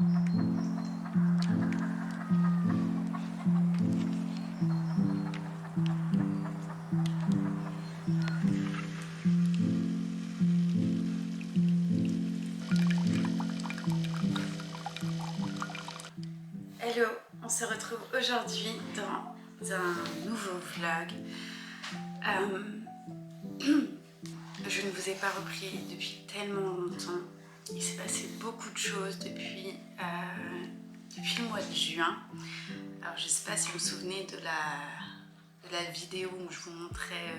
Hello, on se retrouve aujourd'hui dans un nouveau vlog. Je ne vous ai pas repris depuis tellement longtemps. Il s'est passé beaucoup de choses depuis le mois de juin. Alors je ne sais pas si vous vous souvenez de la vidéo où je vous montrais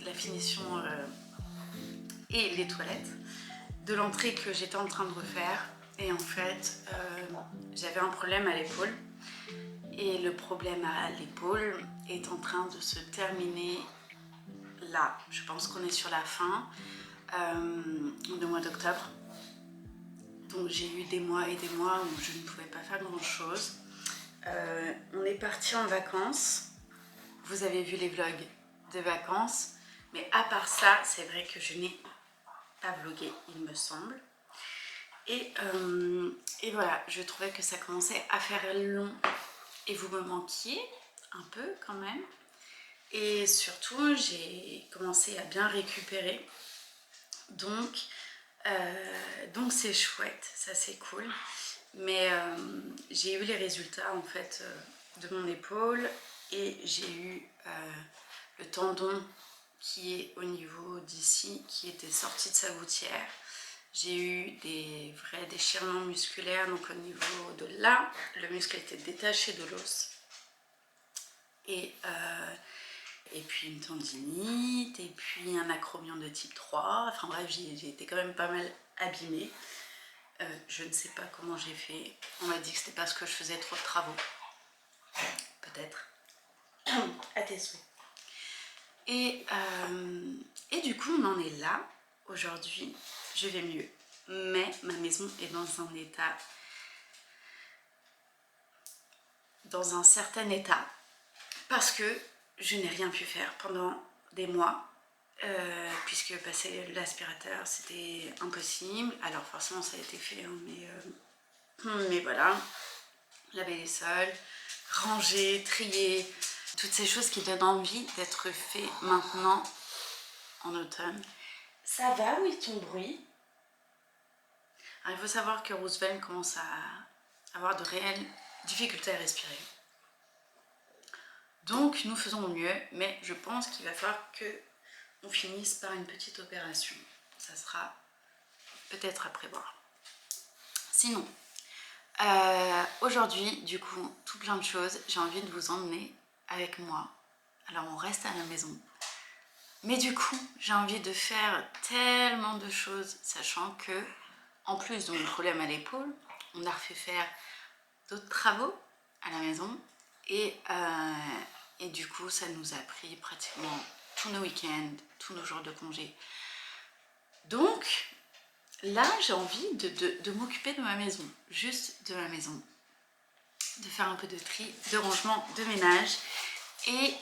la finition et les toilettes, de l'entrée que j'étais en train de refaire. Et en fait, j'avais un problème à l'épaule. Et le problème à l'épaule est en train de se terminer là. Je pense qu'on est sur la fin du mois d'octobre. Donc j'ai eu des mois et des mois où je ne pouvais pas faire grand chose. On est parti en vacances. Vous avez vu les vlogs de vacances. Mais à part ça, c'est vrai que je n'ai pas vlogué, il me semble. Et voilà, je trouvais que ça commençait à faire long. Et vous me manquiez un peu quand même. Et surtout, j'ai commencé à bien récupérer. Donc c'est chouette, ça c'est cool. Mais j'ai eu les résultats en fait de mon épaule. Et j'ai eu le tendon qui est au niveau d'ici, qui était sorti de sa gouttière. J'ai eu des vrais déchirements musculaires, donc au niveau de là, le muscle était détaché de l'os. Et puis une tendinite, et puis un acromion de type 3. Enfin bref, j'ai été quand même pas mal abîmée. Je ne sais pas comment j'ai fait. On m'a dit que c'était parce que je faisais trop de travaux. Peut-être. À tes souhaits. Et du coup, on en est là. Aujourd'hui, je vais mieux. Mais ma maison est dans un certain état. Parce que je n'ai rien pu faire pendant des mois. Puisque passer l'aspirateur, c'était impossible. Alors forcément, ça a été fait. Hein, mais voilà. Laver les sols, ranger, trier. Toutes ces choses qui donnent envie d'être faites maintenant, en automne. Ça va, oui, ton bruit? Alors, il faut savoir que Roosevelt commence à avoir de réelles difficultés à respirer. Donc, nous faisons au mieux, mais je pense qu'il va falloir qu'on finisse par une petite opération. Ça sera peut-être à prévoir. Sinon, aujourd'hui, du coup, tout plein de choses. J'ai envie de vous emmener avec moi. Alors, on reste à la maison. Mais du coup, j'ai envie de faire tellement de choses, sachant que, en plus de mon problème à l'épaule, on a refait faire d'autres travaux à la maison. Et du coup, ça nous a pris pratiquement tous nos week-ends, tous nos jours de congé. Donc, là, j'ai envie de m'occuper de ma maison, juste de ma maison. De faire un peu de tri, de rangement, de ménage. Et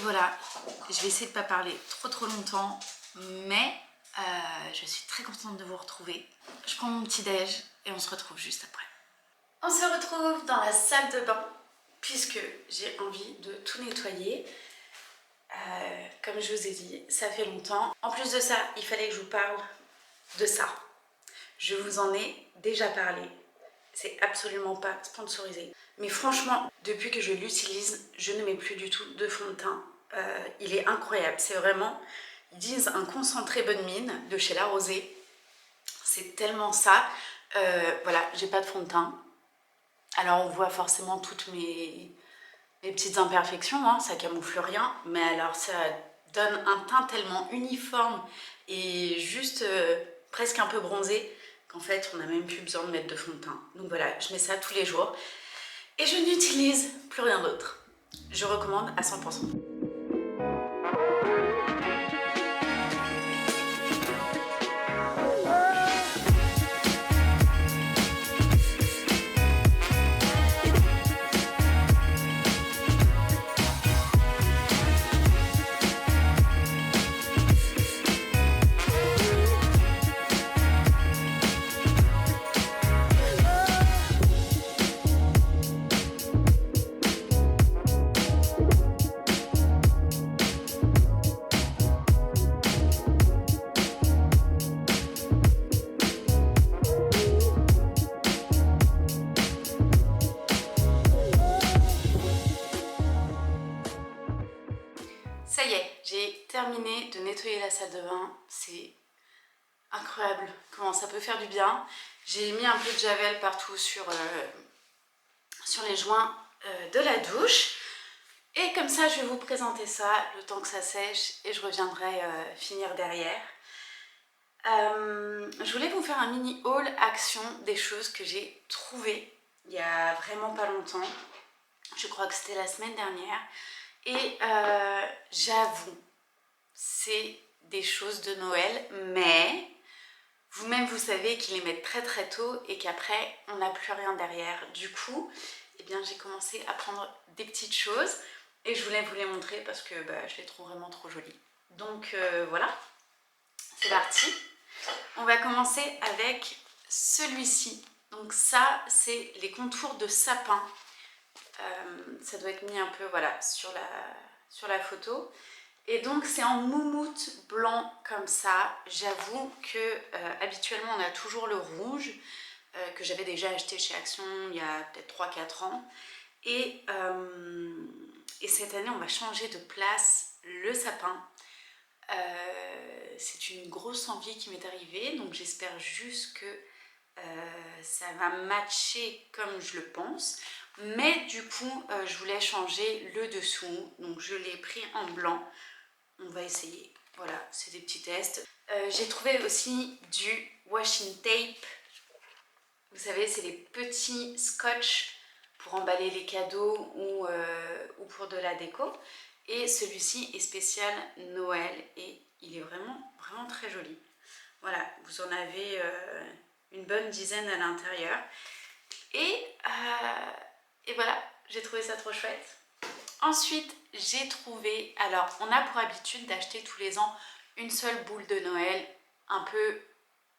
voilà, je vais essayer de ne pas parler trop longtemps, mais je suis très contente de vous retrouver. Je prends mon petit déj et on se retrouve juste après. On se retrouve dans la salle de bain, puisque j'ai envie de tout nettoyer. Comme je vous ai dit, ça fait longtemps. En plus de ça, il fallait que je vous parle de ça. Je vous en ai déjà parlé. C'est absolument pas sponsorisé. Mais franchement, depuis que je l'utilise, je ne mets plus du tout de fond de teint. Il est incroyable. C'est vraiment, ils disent un concentré bonne mine de chez La Rosée. C'est tellement ça. Voilà, j'ai pas de fond de teint. Alors on voit forcément toutes mes petites imperfections, hein, ça camoufle rien. Mais alors ça donne un teint tellement uniforme et juste presque un peu bronzé qu'en fait on n'a même plus besoin de mettre de fond de teint. Donc voilà, je mets ça tous les jours et je n'utilise plus rien d'autre. Je recommande à 100%. terminé de nettoyer la salle de bain. C'est incroyable comment ça peut faire du bien. J'ai mis un peu de javel partout sur les joints de la douche. Et comme ça, je vais vous présenter ça le temps que ça sèche et je reviendrai finir derrière. Je voulais vous faire un mini haul action des choses que j'ai trouvées il y a vraiment pas longtemps. Je crois que c'était la semaine dernière. Et j'avoue, c'est des choses de Noël, mais vous-même vous savez qu'ils les mettent très très tôt et qu'après on n'a plus rien derrière. Du coup, eh bien, j'ai commencé à prendre des petites choses et je voulais vous les montrer parce que je les trouve vraiment trop jolies. Donc voilà, c'est parti. On va commencer avec celui-ci. Donc ça, c'est les contours de sapin. Ça doit être mis un peu voilà, sur la photo. Et donc c'est en moumoute blanc comme ça. J'avoue que habituellement on a toujours le rouge que j'avais déjà acheté chez Action il y a peut-être 3-4 ans. Et cette année on va changer de place le sapin. C'est une grosse envie qui m'est arrivée, donc j'espère juste que ça va matcher comme je le pense. Mais du coup je voulais changer le dessous, donc je l'ai pris en blanc. On va essayer, voilà, c'est des petits tests. J'ai trouvé aussi du washing tape. Vous savez, c'est les petits scotch pour emballer les cadeaux ou pour de la déco. Et celui-ci est spécial Noël et il est vraiment, vraiment très joli. Voilà, vous en avez une bonne dizaine à l'intérieur. Et voilà, j'ai trouvé ça trop chouette. Ensuite, j'ai trouvé, alors on a pour habitude d'acheter tous les ans une seule boule de Noël un peu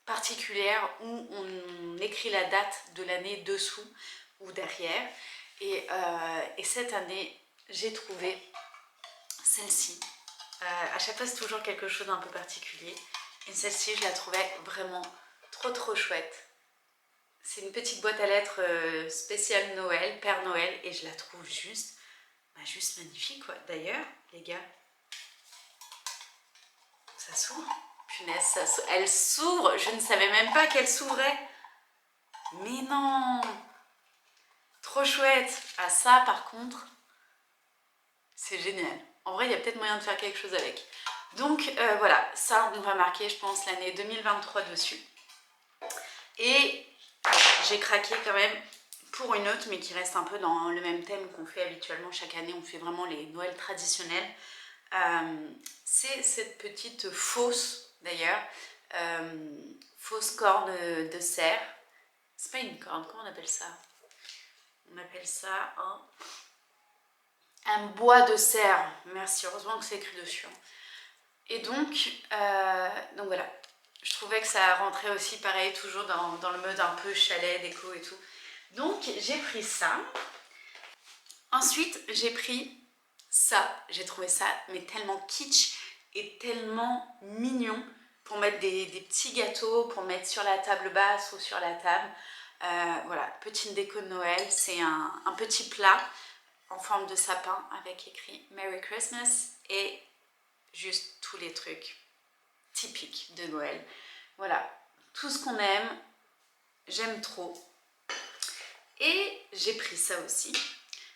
particulière où on écrit la date de l'année dessous ou derrière. Et cette année, j'ai trouvé celle-ci. À chaque fois, c'est toujours quelque chose d'un peu particulier. Et celle-ci, je la trouvais vraiment trop chouette. C'est une petite boîte à lettres spéciale Noël, Père Noël, et je la trouve juste magnifique quoi. D'ailleurs, les gars, ça s'ouvre. Punaise, elle s'ouvre. Je ne savais même pas qu'elle s'ouvrait. Mais non, trop chouette. Ah ça, par contre, c'est génial. En vrai, il y a peut-être moyen de faire quelque chose avec. Donc voilà, ça, on va marquer, je pense, l'année 2023 dessus. Et j'ai craqué quand même pour une autre, mais qui reste un peu dans le même thème qu'on fait habituellement chaque année. On fait vraiment les Noëls traditionnels. C'est cette petite fausse, d'ailleurs, fausse corne de cerf. C'est pas une corne, comment on appelle ça? On appelle ça un bois de cerf. Merci, heureusement que c'est écrit dessus. Et donc voilà, je trouvais que ça rentrait aussi pareil, toujours dans le mode un peu chalet, déco et tout. Donc j'ai pris ça. Ensuite j'ai pris ça. J'ai trouvé ça mais tellement kitsch et tellement mignon pour mettre des petits gâteaux, pour mettre sur la table basse ou sur la table. Voilà, petite déco de Noël. C'est un petit plat en forme de sapin avec écrit Merry Christmas et juste tous les trucs typiques de Noël. Voilà, tout ce qu'on aime, j'aime trop. Et j'ai pris ça aussi.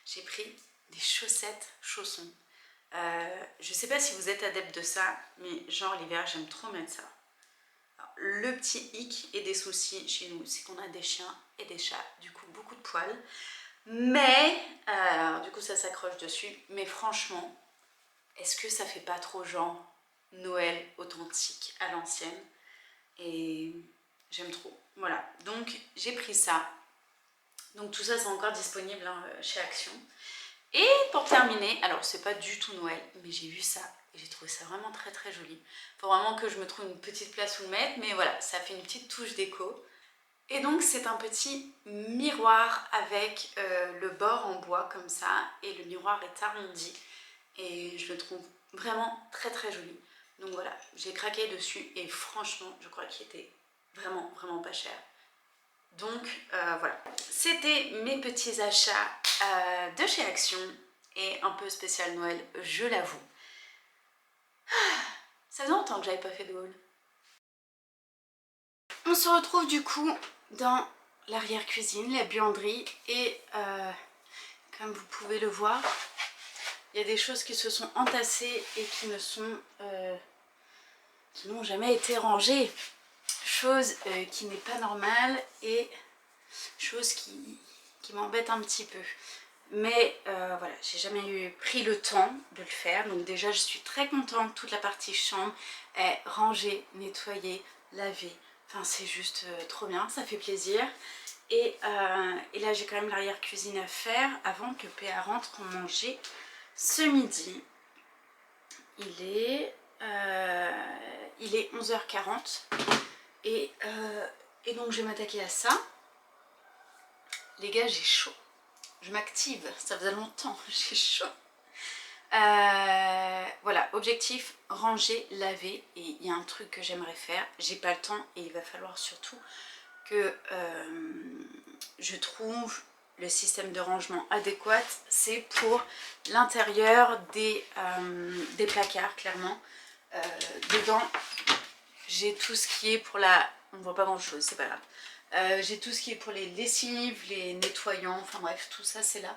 J'ai pris des chaussettes chaussons. Je sais pas si vous êtes adepte de ça, mais genre l'hiver, j'aime trop mettre ça. Alors, le petit hic et des soucis chez nous, c'est qu'on a des chiens et des chats, du coup beaucoup de poils. Mais, alors, du coup ça s'accroche dessus, mais franchement, est-ce que ça fait pas trop genre Noël authentique à l'ancienne? Et j'aime trop. Voilà, donc j'ai pris ça. Donc tout ça c'est encore disponible chez Action. Et pour terminer, alors c'est pas du tout Noël, mais j'ai vu ça et j'ai trouvé ça vraiment très joli. Faut vraiment que je me trouve une petite place où le mettre, mais voilà, ça fait une petite touche déco. Et donc c'est un petit miroir avec le bord en bois comme ça, et le miroir est arrondi. Et je le trouve vraiment très joli. Donc voilà, j'ai craqué dessus et franchement, je crois qu'il était vraiment pas cher. Donc voilà, c'était mes petits achats de chez Action et un peu spécial Noël, je l'avoue. Ça faisait longtemps que j'avais pas fait de haul. On se retrouve du coup dans l'arrière-cuisine, la buanderie et comme vous pouvez le voir, il y a des choses qui se sont entassées et qui ne sont qui n'ont jamais été rangées. Chose qui n'est pas normale et chose qui m'embête un petit peu. Mais voilà, j'ai jamais pris le temps de le faire. Donc déjà, je suis très contente. Toute la partie chambre est rangée, nettoyée, lavée. Enfin, c'est juste trop bien, ça fait plaisir. Et là, j'ai quand même l'arrière-cuisine à faire avant que PA rentre manger ce midi. Il est 11h40 et donc je vais m'attaquer à ça. Les gars, j'ai chaud. Je m'active, ça faisait longtemps, j'ai chaud. Voilà, objectif, ranger, laver. Et il y a un truc que j'aimerais faire, j'ai pas le temps et il va falloir surtout que je trouve le système de rangement adéquat. C'est pour l'intérieur des placards, clairement. Dedans, j'ai tout ce qui est pour la... On voit pas grand chose, c'est pas grave. J'ai tout ce qui est pour les lessives, les nettoyants, enfin bref, tout ça c'est là.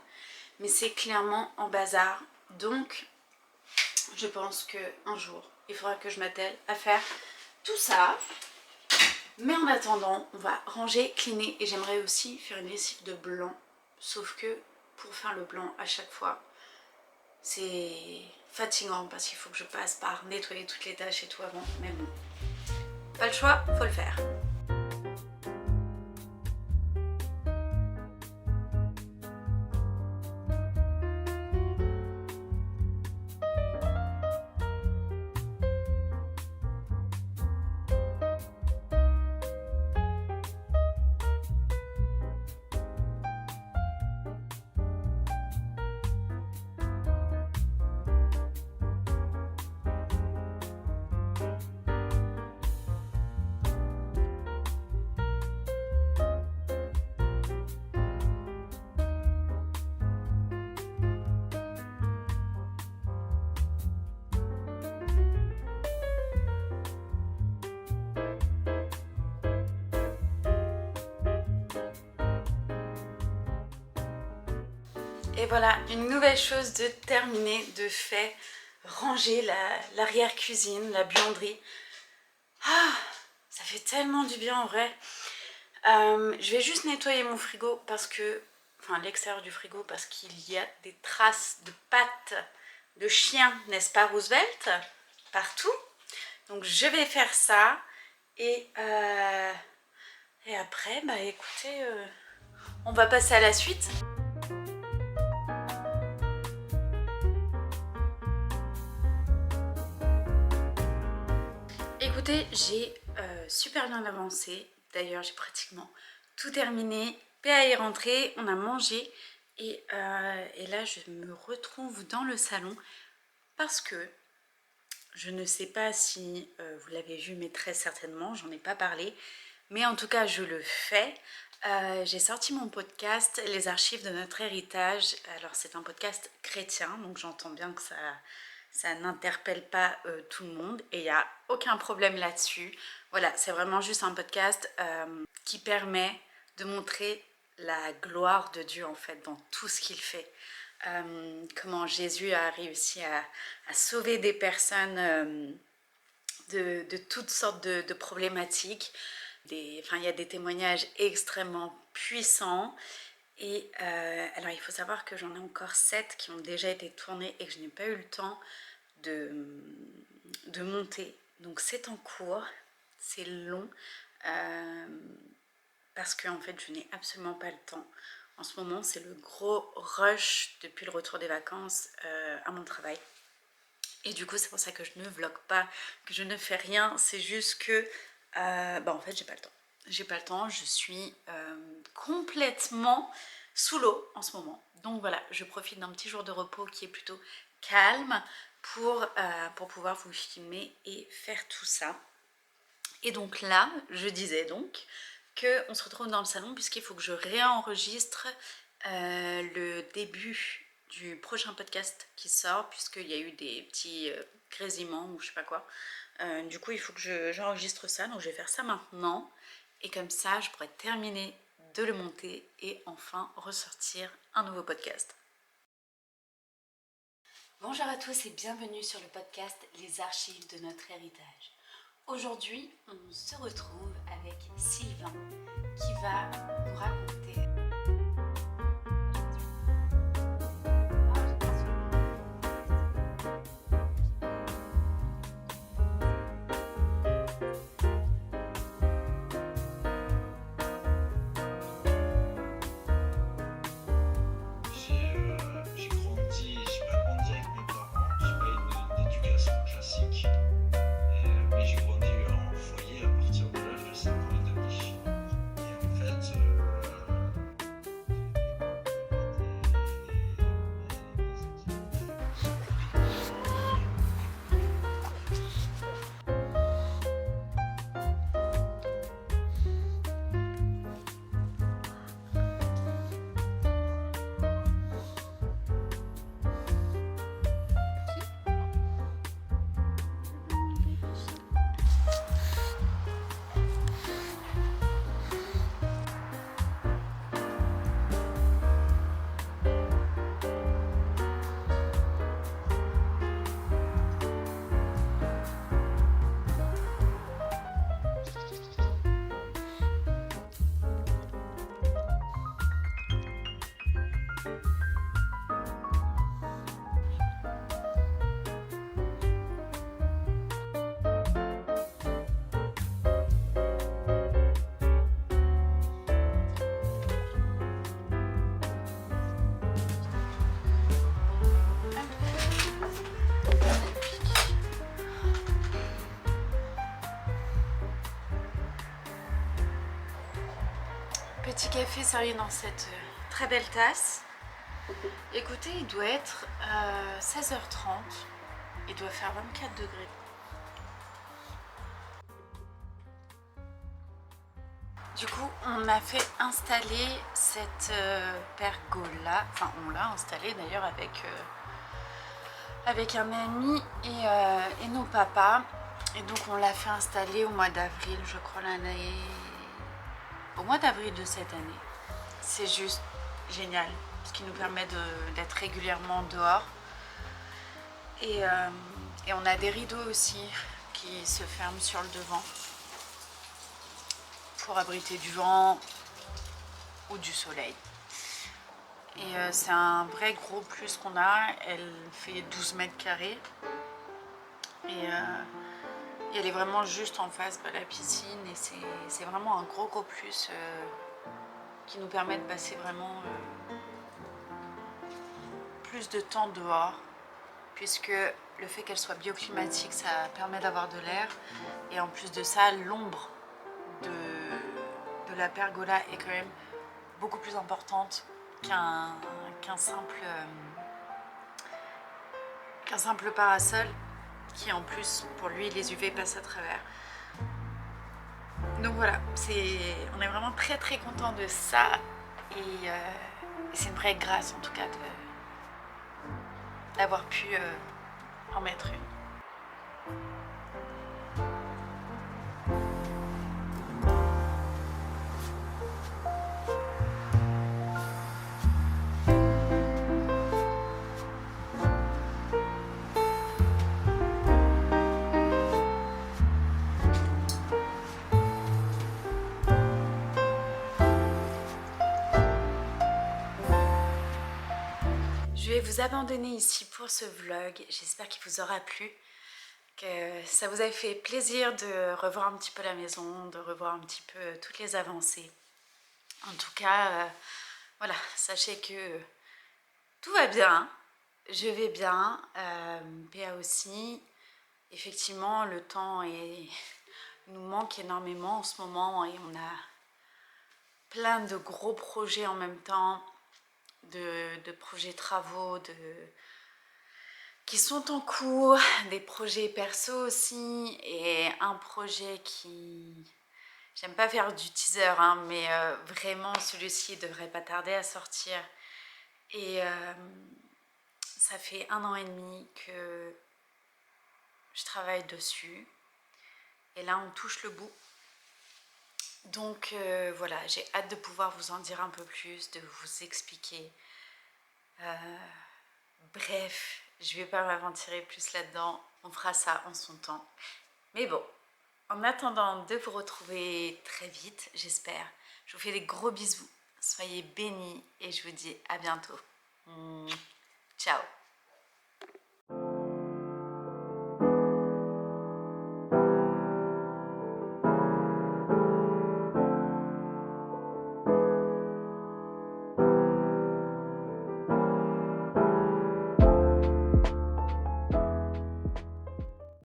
Mais c'est clairement en bazar. Donc, je pense qu'un jour, il faudra que je m'attelle à faire tout ça. Mais en attendant, on va ranger, cleaner et j'aimerais aussi faire une lessive de blanc. Sauf que pour faire le blanc à chaque fois, c'est fatigant parce qu'il faut que je passe par nettoyer toutes les tâches et tout avant. Mais bon, pas le choix, faut le faire. Et voilà, une nouvelle chose de terminer, de fait, ranger l'arrière-cuisine, la buanderie. Ah, ça fait tellement du bien en vrai. Je vais juste nettoyer mon frigo parce que, enfin l'extérieur du frigo parce qu'il y a des traces de pattes de chien, n'est-ce pas Roosevelt, partout. Donc je vais faire ça et après, bah écoutez, on va passer à la suite. Écoutez, j'ai super bien avancé. D'ailleurs, j'ai pratiquement tout terminé. PA est rentré, on a mangé. Et là, je me retrouve dans le salon parce que je ne sais pas si vous l'avez vu, mais très certainement, j'en ai pas parlé. Mais en tout cas, je le fais. J'ai sorti mon podcast, Les archives de notre héritage. Alors, c'est un podcast chrétien, donc j'entends bien que ça n'interpelle pas tout le monde et il n'y a aucun problème là-dessus. Voilà, c'est vraiment juste un podcast qui permet de montrer la gloire de Dieu en fait dans tout ce qu'il fait. Comment Jésus a réussi à sauver des personnes de toutes sortes de problématiques. Enfin, il y a des témoignages extrêmement puissants. Et alors il faut savoir que j'en ai encore 7 qui ont déjà été tournés et que je n'ai pas eu le temps de monter. Donc c'est en cours, c'est long parce que en fait je n'ai absolument pas le temps. En ce moment c'est le gros rush depuis le retour des vacances à mon travail. Et du coup c'est pour ça que je ne vlogue pas, que je ne fais rien. C'est juste que en fait j'ai pas le temps. J'ai pas le temps, je suis complètement sous l'eau en ce moment. Donc voilà, je profite d'un petit jour de repos qui est plutôt calme pour pouvoir vous filmer et faire tout ça. Et donc là, je disais donc qu'on se retrouve dans le salon puisqu'il faut que je réenregistre le début du prochain podcast qui sort puisqu'il y a eu des petits grésillements ou je sais pas quoi. Du coup, il faut que j'enregistre ça, donc je vais faire ça maintenant. Et comme ça, je pourrai terminer de le monter et enfin ressortir un nouveau podcast. Bonjour à tous et bienvenue sur le podcast Les archives de notre héritage. Aujourd'hui, on se retrouve avec Sylvain qui va vous raconter j'ai grandi, j'ai pas grandi avec mes parents, j'ai pas une éducation classique, mais j'ai grandi en foyer à partir de l'âge de 5 ans et demi. Et en fait, petit café servi dans cette très belle tasse. Écoutez, il doit être 16h30. Il doit faire 24 degrés. Du coup, on a fait installer cette pergola. Enfin, on l'a installée d'ailleurs avec un ami et nos papas. Et donc, on l'a fait installer au mois d'avril, je crois, au mois d'avril de cette année. C'est juste génial, ce qui nous permet d'être régulièrement dehors. Et on a des rideaux aussi qui se ferment sur le devant pour abriter du vent ou du soleil. Et c'est un vrai gros plus qu'on a. Elle fait 12 mètres carrés. Et elle est vraiment juste en face de la piscine. Et c'est vraiment un gros plus qui nous permet de passer vraiment plus de temps dehors. Puisque le fait qu'elle soit bioclimatique, ça permet d'avoir de l'air. Et en plus de ça, l'ombre de la pergola est quand même beaucoup plus importante qu'un simple parasol qui en plus pour lui les UV passent à travers. Donc voilà, on est vraiment très content de ça et c'est une vraie grâce en tout cas d'avoir pu en mettre une. Je vais vous abandonner ici pour ce vlog. J'espère qu'il vous aura plu, que ça vous a fait plaisir de revoir un petit peu la maison, de revoir un petit peu toutes les avancées. En tout cas, voilà, sachez que tout va bien, je vais bien, PA aussi. Effectivement, le temps nous manque énormément en ce moment et on a plein de gros projets en même temps, de projets travaux, qui sont en cours, des projets perso aussi, et un projet qui... J'aime pas faire du teaser, hein, mais vraiment celui-ci devrait pas tarder à sortir. Et ça fait 1 an et demi que je travaille dessus. Et là, on touche le bout. Donc voilà, j'ai hâte de pouvoir vous en dire un peu plus, de vous expliquer. Bref, je vais pas m'aventurer plus là-dedans. On fera ça en son temps. Mais bon, en attendant de vous retrouver très vite, j'espère, je vous fais des gros bisous. Soyez bénis et je vous dis à bientôt. Ciao.